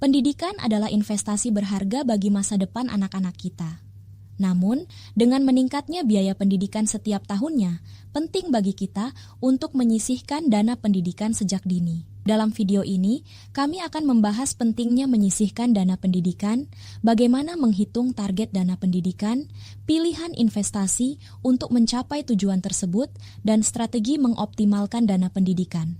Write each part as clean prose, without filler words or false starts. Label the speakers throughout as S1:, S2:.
S1: Pendidikan adalah investasi berharga bagi masa depan anak-anak kita. Namun, dengan meningkatnya biaya pendidikan setiap tahunnya, penting bagi kita untuk menyisihkan dana pendidikan sejak dini. Dalam video ini, kami akan membahas pentingnya menyisihkan dana pendidikan, bagaimana menghitung target dana pendidikan, pilihan investasi untuk mencapai tujuan tersebut, dan strategi mengoptimalkan dana pendidikan.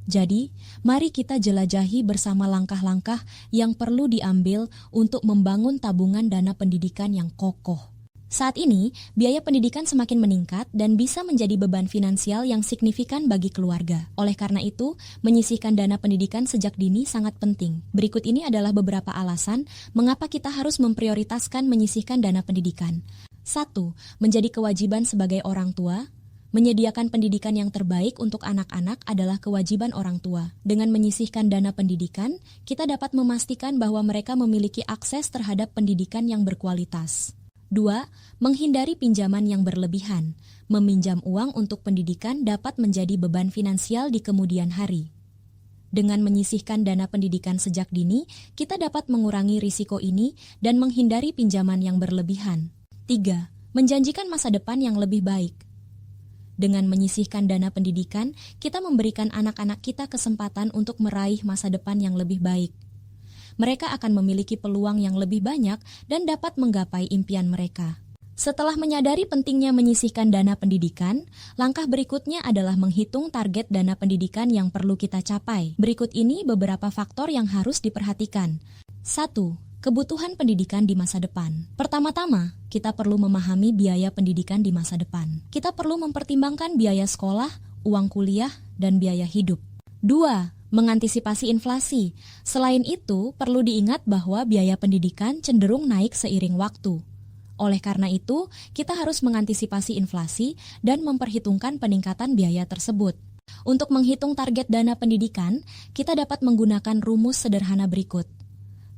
S1: Jadi, mari kita jelajahi bersama langkah-langkah yang perlu diambil untuk membangun tabungan dana pendidikan yang kokoh. Saat ini, biaya pendidikan semakin meningkat dan bisa menjadi beban finansial yang signifikan bagi keluarga. Oleh karena itu, menyisihkan dana pendidikan sejak dini sangat penting. Berikut ini adalah beberapa alasan mengapa kita harus memprioritaskan menyisihkan dana pendidikan. 1. Menjadi kewajiban sebagai orang tua. Menyediakan pendidikan yang terbaik untuk anak-anak adalah kewajiban orang tua. Dengan menyisihkan dana pendidikan, kita dapat memastikan bahwa mereka memiliki akses terhadap pendidikan yang berkualitas. 2. Menghindari pinjaman yang berlebihan. Meminjam uang untuk pendidikan dapat menjadi beban finansial di kemudian hari. Dengan menyisihkan dana pendidikan sejak dini, kita dapat mengurangi risiko ini dan menghindari pinjaman yang berlebihan. 3. Menjanjikan masa depan yang lebih baik. Dengan menyisihkan dana pendidikan, kita memberikan anak-anak kita kesempatan untuk meraih masa depan yang lebih baik. Mereka akan memiliki peluang yang lebih banyak dan dapat menggapai impian mereka. Setelah menyadari pentingnya menyisihkan dana pendidikan, langkah berikutnya adalah menghitung target dana pendidikan yang perlu kita capai. Berikut ini beberapa faktor yang harus diperhatikan. 1. Kebutuhan pendidikan di masa depan. Pertama-tama, kita perlu memahami biaya pendidikan di masa depan. Kita perlu mempertimbangkan biaya sekolah, uang kuliah, dan biaya hidup. 2. Mengantisipasi inflasi. Selain itu, perlu diingat bahwa biaya pendidikan cenderung naik seiring waktu. Oleh karena itu, kita harus mengantisipasi inflasi dan memperhitungkan peningkatan biaya tersebut. Untuk menghitung target dana pendidikan, kita dapat menggunakan rumus sederhana berikut.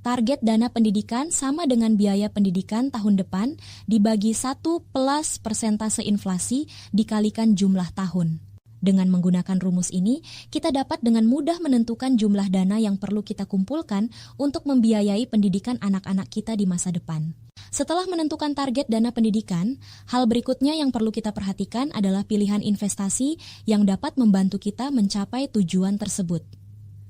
S1: Target dana pendidikan sama dengan biaya pendidikan tahun depan dibagi 1 plus persentase inflasi dikalikan jumlah tahun. Dengan menggunakan rumus ini, kita dapat dengan mudah menentukan jumlah dana yang perlu kita kumpulkan untuk membiayai pendidikan anak-anak kita di masa depan. Setelah menentukan target dana pendidikan, hal berikutnya yang perlu kita perhatikan adalah pilihan investasi yang dapat membantu kita mencapai tujuan tersebut.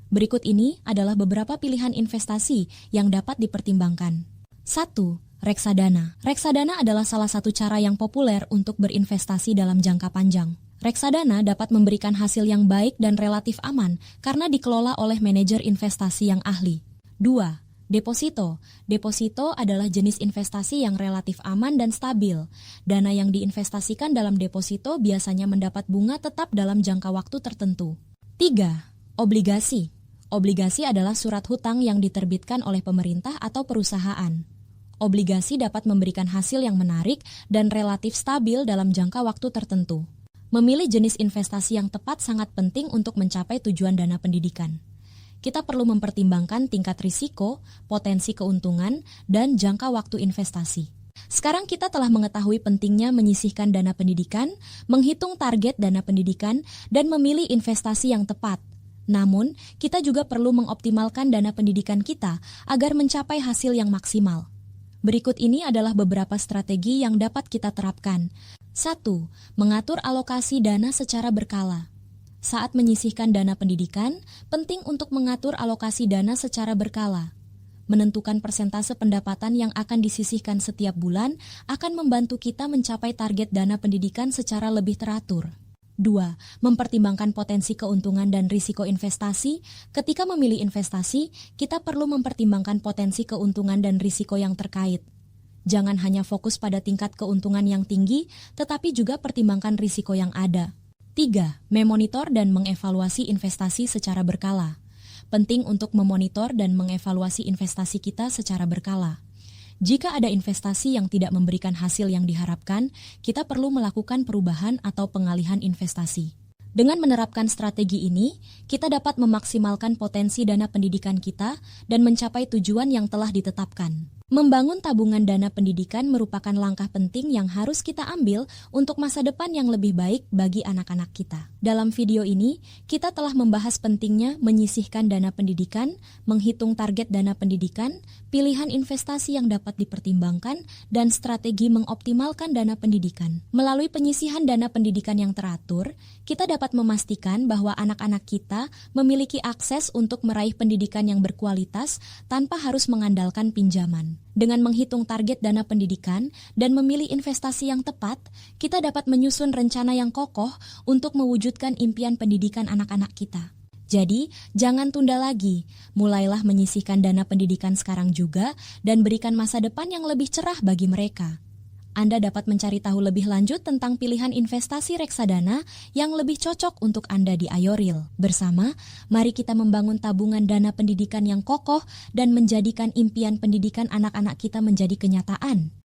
S1: Berikut ini adalah beberapa pilihan investasi yang dapat dipertimbangkan. 1. Reksadana. Reksadana adalah salah satu cara yang populer untuk berinvestasi dalam jangka panjang. Reksadana dapat memberikan hasil yang baik dan relatif aman karena dikelola oleh manajer investasi yang ahli. 2. Deposito. Deposito adalah jenis investasi yang relatif aman dan stabil. Dana yang diinvestasikan dalam deposito biasanya mendapat bunga tetap dalam jangka waktu tertentu. 3. Obligasi. Obligasi adalah surat hutang yang diterbitkan oleh pemerintah atau perusahaan. Obligasi dapat memberikan hasil yang menarik dan relatif stabil dalam jangka waktu tertentu. Memilih jenis investasi yang tepat sangat penting untuk mencapai tujuan dana pendidikan. Kita perlu mempertimbangkan tingkat risiko, potensi keuntungan, dan jangka waktu investasi. Sekarang kita telah mengetahui pentingnya menyisihkan dana pendidikan, menghitung target dana pendidikan, dan memilih investasi yang tepat. Namun, kita juga perlu mengoptimalkan dana pendidikan kita agar mencapai hasil yang maksimal. Berikut ini adalah beberapa strategi yang dapat kita terapkan. 1. Mengatur alokasi dana secara berkala. Saat menyisihkan dana pendidikan, penting untuk mengatur alokasi dana secara berkala. Menentukan persentase pendapatan yang akan disisihkan setiap bulan akan membantu kita mencapai target dana pendidikan secara lebih teratur. 2. Mempertimbangkan potensi keuntungan dan risiko investasi. Ketika memilih investasi, kita perlu mempertimbangkan potensi keuntungan dan risiko yang terkait. Jangan hanya fokus pada tingkat keuntungan yang tinggi, tetapi juga pertimbangkan risiko yang ada. 3. Memonitor dan mengevaluasi investasi secara berkala. Penting untuk memonitor dan mengevaluasi investasi kita secara berkala. Jika ada investasi yang tidak memberikan hasil yang diharapkan, kita perlu melakukan perubahan atau pengalihan investasi. Dengan menerapkan strategi ini, kita dapat memaksimalkan potensi dana pendidikan kita dan mencapai tujuan yang telah ditetapkan. Membangun tabungan dana pendidikan merupakan langkah penting yang harus kita ambil untuk masa depan yang lebih baik bagi anak-anak kita. Dalam video ini, kita telah membahas pentingnya menyisihkan dana pendidikan, menghitung target dana pendidikan, pilihan investasi yang dapat dipertimbangkan, dan strategi mengoptimalkan dana pendidikan. Melalui penyisihan dana pendidikan yang teratur, kita dapat memastikan bahwa anak-anak kita memiliki akses untuk meraih pendidikan yang berkualitas tanpa harus mengandalkan pinjaman. Dengan menghitung target dana pendidikan dan memilih investasi yang tepat, kita dapat menyusun rencana yang kokoh untuk mewujudkan impian pendidikan anak-anak kita. Jadi, jangan tunda lagi. Mulailah menyisihkan dana pendidikan sekarang juga dan berikan masa depan yang lebih cerah bagi mereka. Anda dapat mencari tahu lebih lanjut tentang pilihan investasi reksadana yang lebih cocok untuk Anda di Ayoril. Bersama, mari kita membangun tabungan dana pendidikan yang kokoh dan menjadikan impian pendidikan anak-anak kita menjadi kenyataan.